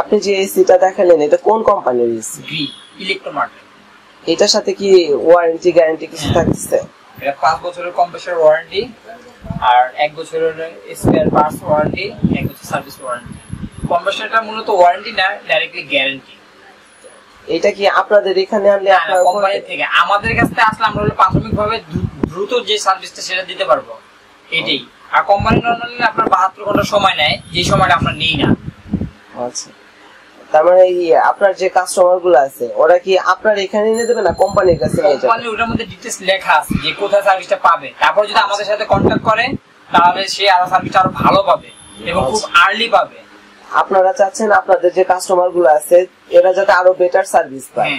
আপনি যে এসিটা দেখালেন এটা কোন কোম্পানির এসি? Gree Electromart. এটার সাথে কি ওয়ারেন্টি গ্যারান্টি কিছু থাকতেছে? এটা 5 বছরের কম্প্রেসর ওয়ারেন্টি আর 1 বছরের স্পেয়ার পার্টস ওয়ারেন্টি, 1 বছর সার্ভিস ওয়ারেন্টি। কম্প্রেসরটা মূলত ওয়ারেন্টি না, ডাইরেক্টলি গ্যারান্টি। এটা কি আপনাদের এখানে আনলে আপনারা কোম্পানি থেকে আমাদের কাছ থেকে আসলে আমরা প্রাথমিকভাবে দ্রুত যে সার্ভিসটা সেটা দিতে পারবো এটাই। আর কোম্পানি নরমালি আপনার 72 ঘন্টা সময় নেয়, যে সময়টা আমরা নেই না। আচ্ছা, তার মানে আপনার যে কাস্টমার গুলো আছে ওরা কি আপনার এখানে নিয়ে দেবে না কোম্পানির কাছে নিয়ে যাবে? কোম্পানি ওটার মধ্যে ডিটেইলস লেখা আছে যে কোথায় সার্ভিসটা পাবে। তারপর যদি আমাদের সাথে কন্টাক্ট করে তাহলে সে আরো সার্ভিসটা আরো ভালো পাবে এবং খুব আর্লি পাবে। আপনারা চাচ্ছেন আপনাদের যে কাস্টমার গুলো আছে এরা যাতে আরো বেটার সার্ভিস পায়,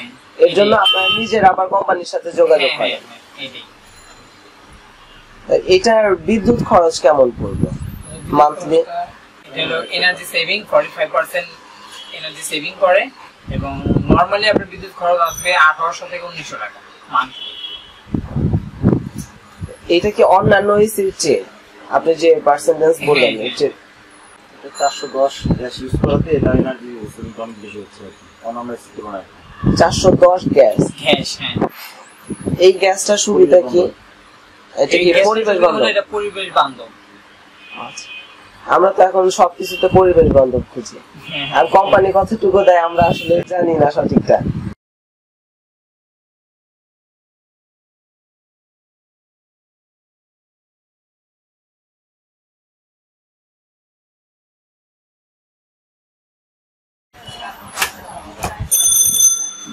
এর জন্য আপনারা নিজের আবার কোম্পানির সাথে যোগাযোগ করেন। এটার বিদ্যুৎ খরচ কেমন পড়বে মান্থলি? এটা হলো এনার্জি সেভিং 45% এনার্জি সেভিং করে এবং নরমালি আপনার বিদ্যুৎ খরচ আসবে 1800 থেকে 1900 টাকা মান্থলি। এটা কি অন্যান্য এসির চেয়ে আপনি যে পার্সেন্টেজ বললেন এটা 410 গ্যাস ইউজ করাতে এটা এনার্জি সেভিং কম বেশি হচ্ছে অন্যান্য এসির তুলনায়। 410 গ্যাস? হ্যাঁ। এই গ্যাসটা সুবিধা কি? এটা কি পরিবেশ বান্ধব? এটা পরিবেশ বান্ধব। আচ্ছা, আমরা তো এখন সবকিছুতে পরিবেশ বান্ধব খুঁজি, আর কোম্পানি কতটুকু দেয় আমরা আসলে জানি না সঠিকটা।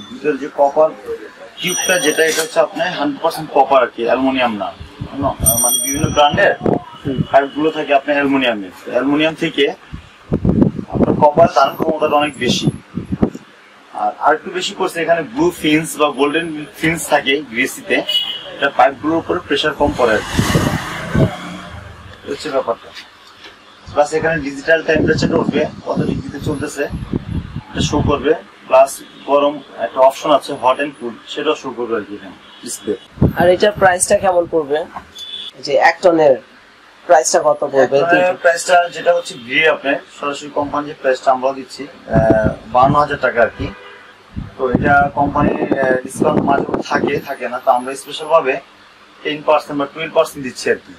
ভিতরে যে কপার টিউবটা যেটা এটা হচ্ছে আপনার 100% কপার আর কি, অ্যালুমিনিয়াম না। মানে বিভিন্ন ব্র্যান্ডের পাইপ গুলো থাকে আপনার অ্যালুমিনিয়ামের। অ্যালুমিনিয়াম থেকে আপনার কপার ধারণ ক্ষমতাটা অনেক বেশি। আর একটু বেশি করছে এখানে ব্লু ফিন্স বা গোল্ডেন ফিন্স থাকে গ্রেসিতে, এটা পাইপ গুলোর উপরে প্রেসার কম পড়ে আর কি, হচ্ছে ব্যাপারটা। প্লাস এখানে ডিজিটাল টেম্পারেচার উঠবে, কত ডিগ্রিতে চলতেছে এটা শো করবে। প্লাস গরম একটা অপশন আছে হট এন্ড কুল, সেটাও শো করবে আর কি এখানে ডিসপ্লে। আর এটার প্রাইসটা কেমন পড়বে? যে 1 টনের প্রাইসটা কত পড়বে? প্রাইসটা যেটা হচ্ছে গ্রি আপনার সরাসরি কোম্পানি যে প্রাইসটা আমরা দিচ্ছি 52,000 টাকা আর কি। তো এটা কোম্পানির ডিসকাউন্ট মাঝে থাকে না, তো আমরা স্পেশাল ভাবে 10% বা 12% দিচ্ছি আর কি।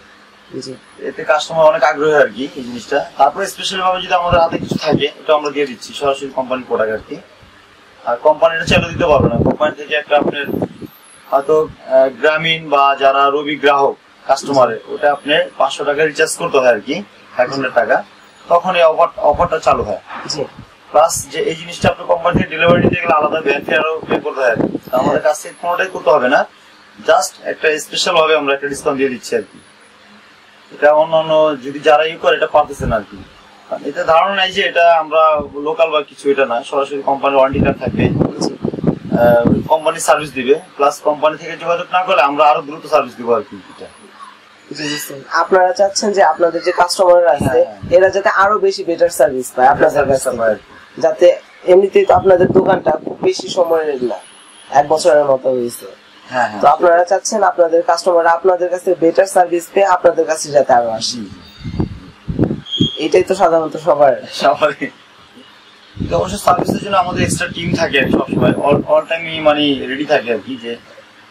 এতে কাস্টমার অনেক আগ্রহী আর কি এই জিনিসটা। তারপরে স্পেশাল ভাবে যদি আমাদের হাতে কিছু থাকে এটা আমরা দিয়ে দিচ্ছি সরাসরি কোম্পানির প্রোডাক্ট আর কি। আর কোম্পানিটা চাইলে দিতে পারবে না, কোম্পানি থেকে একটা আপনার হয়তো গ্রামীণ বা যারা রবি গ্রাহক কাস্টমারের ওটা আপনার 500 টাকা রিচার্জ করতে হয় আর কি, 500 টাকা, তখন এই অফারটা চালু হয়। প্লাস যে এই জিনিসটা আপনার কোম্পানি থেকে ডেলিভারি দিতে গেলে আলাদা ভ্যান ফি আরো পে করতে হয় আর কি। আমাদের কাছ থেকে কোনোটাই করতে হবে না, জাস্ট একটা স্পেশাল ভাবে আমরা একটা ডিসকাউন্ট দিয়ে দিচ্ছি আর কি। এটা অন্যান্য যদি যারা ইউ করে এটা পারতেছে না আর কি। এতে ধারণা নাই যে এটা আমরা লোকাল বা কিছু, এটা না, সরাসরি কোম্পানির ওয়ারেন্টি কার্ড থাকবে, কোম্পানি সার্ভিস দিবে। প্লাস কোম্পানি থেকে যোগাযোগ না করলে আমরা আরো দ্রুত সার্ভিস দিব আর কি। আপনারা চাচ্ছেন যে আপনাদের যে কাস্টমার আছে এরা যাতে আরো বেশি বেটার সার্ভিস পায় আপনাদের কাছে, যাতে এমনিতেই তো আপনাদের দোকানটা খুব বেশি সময়ের না, 1 বছরের মতো হয়েছে। তো আপনারা চাচ্ছেন আপনাদের কাস্টমার আপনাদের কাছে বেটার সার্ভিস পেয়ে আপনাদের কাছে যাতে আরো আসে, এটাই তো সাধারণত সবারই। অবশ্য সার্ভিসের জন্য আমাদের এক্সট্রা টিম থাকে সবসময়, অল টাইমই মানে রেডি থাকে আর কি। যে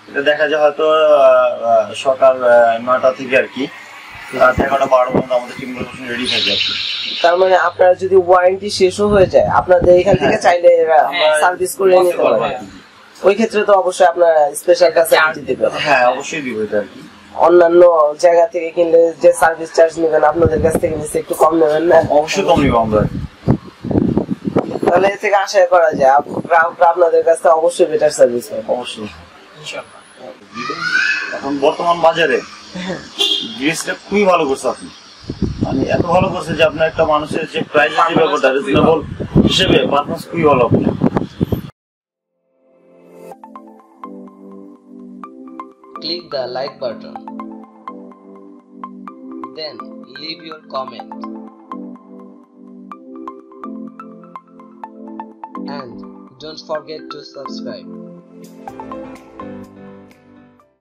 এটা দেখা যায় হয়তো সকাল 9টা থেকে আর কি 11টা 12টা পর্যন্ত আমাদের টিম রেডি থাকে আর কি। তার মানে আপনারা যদি ওয়ারেন্টি শেষও হয়ে যায় আপনাদের এখান থেকে চাইলে সার্ভিস করে নিতে পারবেন। ওই ক্ষেত্রে তো অবশ্যই আপনার স্পেশাল ফ্যাসিলিটি দিবেন। হ্যাঁ অবশ্যই দিব এটা আর কি। অন্যান্য জায়গা থেকে কিনলে যে সার্ভিস চার্জ নেবেন আপনাদের কাছ থেকে নিচে একটু কম নেবেন না? অবশ্যই কম নিব আমরা। তাহলে এর থেকে আশা করা যায় গ্রাহকরা আপনাদের কাছ থেকে অবশ্যই বেটার সার্ভিস পাবে। অবশ্যই ইনশাআল্লাহ। এখন বর্তমান বাজারে জিনিসটা খুবই ভালো করছে আপনি, মানে এত ভালো করছে যে আপনার একটা মানুষের যে প্রাইস যে ব্যাপারটা রিজনেবল হিসেবে পারফরম্যান্স খুবই ভালো আপনি। Click the like button, then leave your comment, and don't forget to subscribe.